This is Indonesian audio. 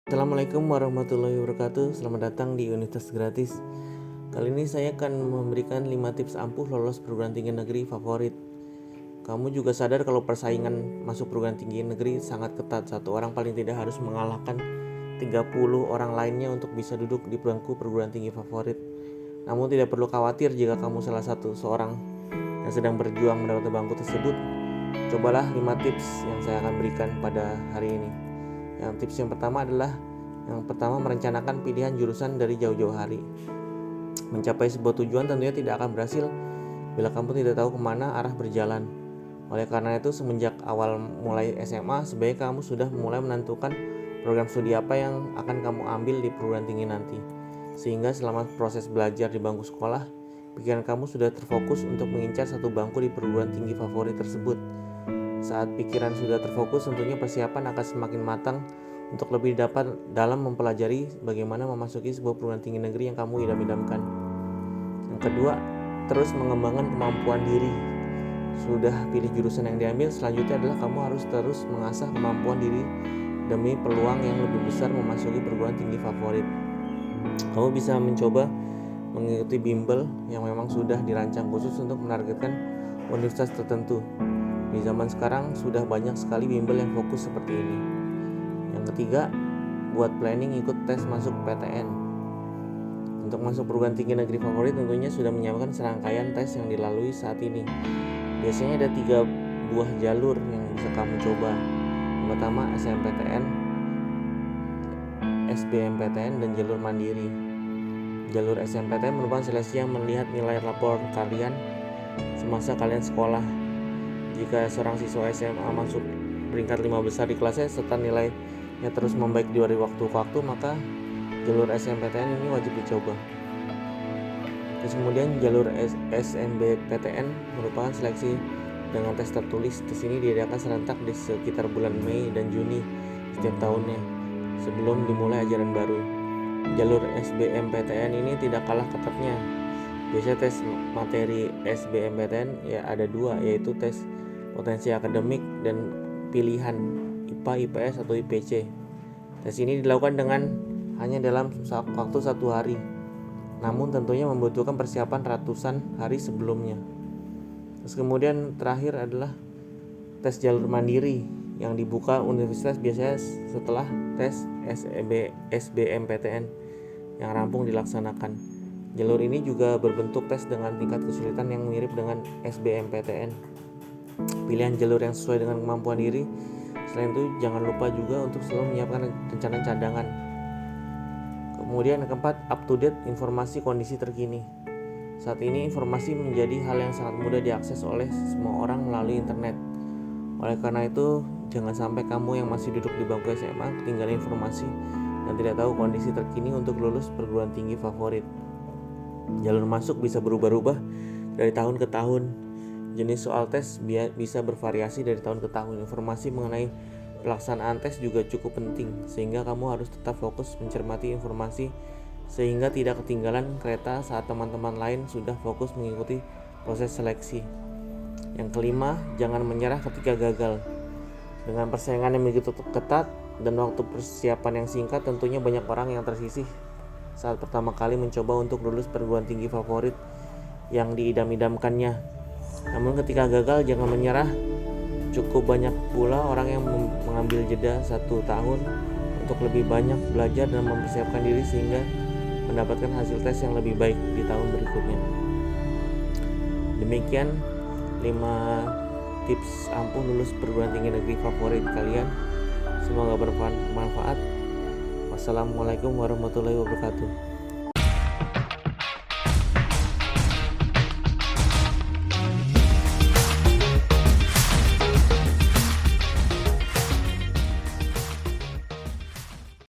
Assalamualaikum warahmatullahi wabarakatuh. Selamat datang di Universitas Gratis. Kali ini saya akan memberikan 5 tips ampuh lolos perguruan tinggi negeri favorit. Kamu juga sadar kalau persaingan masuk perguruan tinggi negeri sangat ketat. Satu orang paling tidak harus mengalahkan 30 orang lainnya untuk bisa duduk di bangku perguruan tinggi favorit. Namun tidak perlu khawatir jika kamu salah satu seorang yang sedang berjuang mendapatkan bangku tersebut. Cobalah 5 tips yang saya akan berikan pada hari ini. Yang tips yang pertama adalah merencanakan pilihan jurusan dari jauh-jauh hari. Mencapai sebuah tujuan tentunya tidak akan berhasil bila kamu tidak tahu kemana arah berjalan. Oleh karena itu, semenjak awal mulai SMA, sebaiknya kamu sudah mulai menentukan program studi apa yang akan kamu ambil di perguruan tinggi nanti. Sehingga selama proses belajar di bangku sekolah, pikiran kamu sudah terfokus untuk mengincar satu bangku di perguruan tinggi favorit tersebut. Saat pikiran sudah terfokus, tentunya persiapan akan semakin matang untuk lebih dapat dalam mempelajari bagaimana memasuki sebuah perguruan tinggi negeri yang kamu idam-idamkan. Yang kedua, terus mengembangkan kemampuan diri. Sudah pilih jurusan yang diambil, selanjutnya adalah kamu harus terus mengasah kemampuan diri demi peluang yang lebih besar memasuki perguruan tinggi favorit. Kamu bisa mencoba mengikuti bimbel yang memang sudah dirancang khusus untuk menargetkan universitas tertentu. Di zaman sekarang sudah banyak sekali bimbel yang fokus seperti ini. Yang ketiga, buat planning ikut tes masuk PTN. Untuk masuk perguruan tinggi negeri favorit tentunya sudah menyiapkan serangkaian tes yang dilalui saat ini. Biasanya ada 3 buah jalur yang bisa kamu coba. Yang pertama SNMPTN, SBMPTN, dan jalur mandiri. Jalur SNMPTN merupakan seleksi yang melihat nilai rapor kalian semasa kalian sekolah. Jika seorang siswa SMA masuk peringkat 5 besar di kelasnya serta nilainya terus membaik dari waktu ke waktu, maka jalur SNMPTN ini wajib dicoba. Terus kemudian jalur SNBPTN merupakan seleksi dengan tes tertulis. Tes ini diadakan serentak di sekitar bulan Mei dan Juni setiap tahunnya sebelum dimulai ajaran baru. Jalur SBMPTN ini tidak kalah ketatnya. Biasanya tes materi SBMPTN ada 2, yaitu tes potensi akademik dan pilihan IPA, IPS atau IPC. Tes ini dilakukan hanya dalam waktu 1 hari, namun tentunya membutuhkan persiapan ratusan hari sebelumnya. Terus kemudian terakhir adalah tes jalur mandiri yang dibuka universitas biasanya setelah tes SBMPTN yang rampung dilaksanakan. Jalur ini juga berbentuk tes dengan tingkat kesulitan yang mirip dengan SBMPTN. Pilihan jalur yang sesuai dengan kemampuan diri. Selain itu, jangan lupa juga untuk selalu menyiapkan rencana cadangan. Kemudian yang keempat, up to date informasi kondisi terkini. Saat ini informasi menjadi hal yang sangat mudah diakses oleh semua orang melalui internet. Oleh karena itu, jangan sampai kamu yang masih duduk di bangku SMA ketinggalan informasi dan tidak tahu kondisi terkini untuk lulus perguruan tinggi favorit. Jalur masuk bisa berubah-ubah dari tahun ke tahun. Jenis soal tes bisa bervariasi dari tahun ke tahun. Informasi mengenai pelaksanaan tes juga cukup penting, sehingga kamu harus tetap fokus mencermati informasi sehingga tidak ketinggalan kereta saat teman-teman lain sudah fokus mengikuti proses seleksi. Yang kelima, jangan menyerah ketika gagal. Dengan persaingan yang begitu ketat dan waktu persiapan yang singkat, tentunya banyak orang yang tersisih saat pertama kali mencoba untuk lulus perguruan tinggi favorit yang diidam-idamkannya. Namun ketika gagal, jangan menyerah. Cukup banyak pula orang yang mengambil jeda 1 tahun untuk lebih banyak belajar dan mempersiapkan diri sehingga mendapatkan hasil tes yang lebih baik di tahun berikutnya. Demikian 5 tips ampuh lulus perguruan tinggi negeri favorit kalian. Semoga bermanfaat. Wassalamualaikum warahmatullahi wabarakatuh.